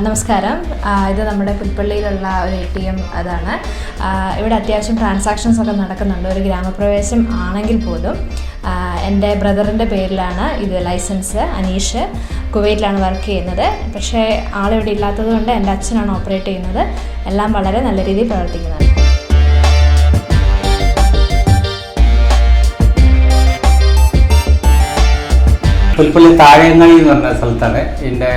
നമസ്കാരം. ഇത് നമ്മുടെ പുൽപ്പള്ളിയിലുള്ള ഒരു ATM അതാണ്. ഇവിടെ അത്യാവശ്യം ട്രാൻസാക്ഷൻസ് ഒക്കെ നടക്കുന്നുണ്ട്. ഒരു ഗ്രാമപ്രവേശം ആണെങ്കിൽ പോലും എൻ്റെ ബ്രദറിൻ്റെ പേരിലാണ് ഇത് ലൈസൻസ്. അനീഷ് കുവൈറ്റിലാണ് വർക്ക് ചെയ്യുന്നത്. പക്ഷേ ആളിവിടെ ഇല്ലാത്തത് കൊണ്ട് എൻ്റെ അച്ഛനാണ് ഓപ്പറേറ്റ് ചെയ്യുന്നത്. എല്ലാം വളരെ നല്ല രീതിയിൽ പ്രവർത്തിക്കുന്നത്. പുൽപ്പള്ളി താഴേങ്ങഴി എന്ന് പറഞ്ഞ സ്ഥലത്താണ് ഇതിൻ്റെ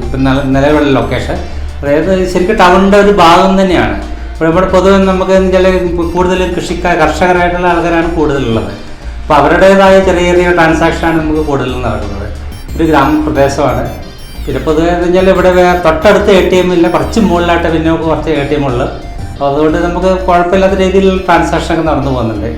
ഇപ്പം നിലവിലുള്ള ലൊക്കേഷൻ. അതായത് ശരിക്കും ടൗണിൻ്റെ ഒരു ഭാഗം തന്നെയാണ്. ഇവിടെ പൊതുവെ നമുക്ക് ചില കൂടുതൽ കർഷകരായിട്ടുള്ള ആൾക്കാരാണ് കൂടുതലുള്ളത്. അപ്പോൾ അവരുടേതായ ചെറിയ ചെറിയ ട്രാൻസാക്ഷനാണ് നമുക്ക് കൂടുതലും നടക്കുന്നത്. ഒരു ഗ്രാമപ്രദേശമാണ്. പിന്നെ പൊതുവെ എന്ന് വെച്ചാൽ ഇവിടെ തൊട്ടടുത്ത് ATM ഇല്ല, കുറച്ച് മുകളിലായിട്ട് പിന്നെ കുറച്ച് ATM ഉള്ളു. അപ്പോൾ അതുകൊണ്ട് നമുക്ക് കുഴപ്പമില്ലാത്ത രീതിയിലുള്ള ട്രാൻസാക്ഷനൊക്കെ നടന്നു പോകുന്നുണ്ട്.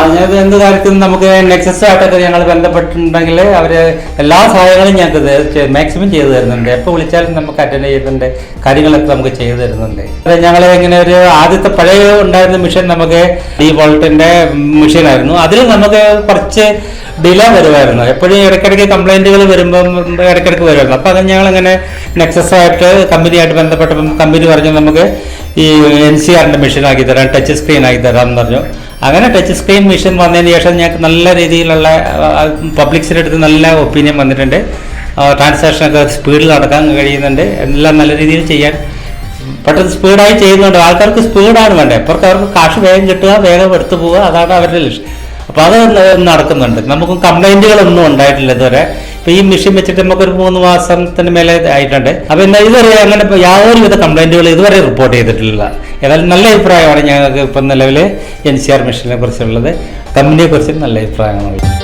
അതായത് എന്ത് കാര്യത്തിലും നമുക്ക് നെക്സസ്സായിട്ടൊക്കെ ഞങ്ങൾ ബന്ധപ്പെട്ടിട്ടുണ്ടെങ്കിൽ അവർ എല്ലാ സഹായങ്ങളും ഞങ്ങൾക്ക് മാക്സിമം ചെയ്തു തരുന്നുണ്ട്. എപ്പോൾ വിളിച്ചാലും നമുക്ക് അറ്റൻഡ് ചെയ്യുന്നുണ്ട്, കാര്യങ്ങളൊക്കെ നമുക്ക് ചെയ്തു തരുന്നുണ്ട്. ഞങ്ങൾ ഇങ്ങനെ ഒരു ആദ്യത്തെ പഴയ ഉണ്ടായിരുന്ന മെഷീൻ നമുക്ക് D-Volt മെഷീനായിരുന്നു. അതിൽ നമുക്ക് കുറച്ച് ഡിലേ വരുമായിരുന്നു. എപ്പോഴും ഇടയ്ക്കിടയ്ക്ക് കംപ്ലൈൻറ്റുകൾ വരുമ്പം ഇടയ്ക്കിടയ്ക്ക് വരുമായിരുന്നു. അപ്പോൾ അത് ഞങ്ങളിങ്ങനെ നെക്സസ്സായിട്ട് കമ്പനിയായിട്ട് ബന്ധപ്പെട്ടപ്പം കമ്പനി പറഞ്ഞു നമുക്ക് ഈ NCR മെഷീൻ ആക്കി തരാം, ടച്ച് സ്ക്രീൻ ആക്കി തരാം എന്ന് പറഞ്ഞു. അങ്ങനെ ടച്ച് സ്ക്രീൻ മെഷീൻ വന്നതിന് ശേഷം ഞങ്ങൾക്ക് നല്ല രീതിയിലുള്ള പബ്ലിക്സിൻ്റെ അടുത്ത് നല്ല ഒപ്പീനിയൻ വന്നിട്ടുണ്ട്. ട്രാൻസാക്ഷനൊക്കെ സ്പീഡിൽ നടക്കാൻ കഴിയുന്നുണ്ട്. എല്ലാം നല്ല രീതിയിൽ ചെയ്യാൻ പെട്ടെന്ന് സ്പീഡായി ചെയ്യുന്നുണ്ട്. ആൾക്കാർക്ക് സ്പീഡാണ് വേണ്ടത്. അവർക്ക് കാശ് വേഗം കിട്ടുക, വേഗം എടുത്തു പോവുക, അതാണ് അവരുടെ ലക്ഷ്യം. അപ്പോൾ അത് നടക്കുന്നുണ്ട്. നമുക്ക് കംപ്ലൈൻറ്റുകളൊന്നും ഉണ്ടായിട്ടില്ല ഇതുവരെ. ഇപ്പോൾ ഈ മെഷീൻ വെച്ചിട്ട് നമുക്കൊരു 3 മാസത്തിന് മേലെ ആയിട്ടുണ്ട്. അപ്പോൾ എന്നാൽ ഇതുവരെ അങ്ങനെ യാതൊരുവിധ കംപ്ലൈൻറ്റുകൾ ഇതുവരെ റിപ്പോർട്ട് ചെയ്തിട്ടില്ല. ഏതായാലും നല്ല അഭിപ്രായമാണ് ഞങ്ങൾക്ക് ഇപ്പം നിലവിൽ NCR മെഷീനെ കുറിച്ചുള്ളത്. കമ്പനിയെ കുറിച്ച് നല്ല അഭിപ്രായമാണ്.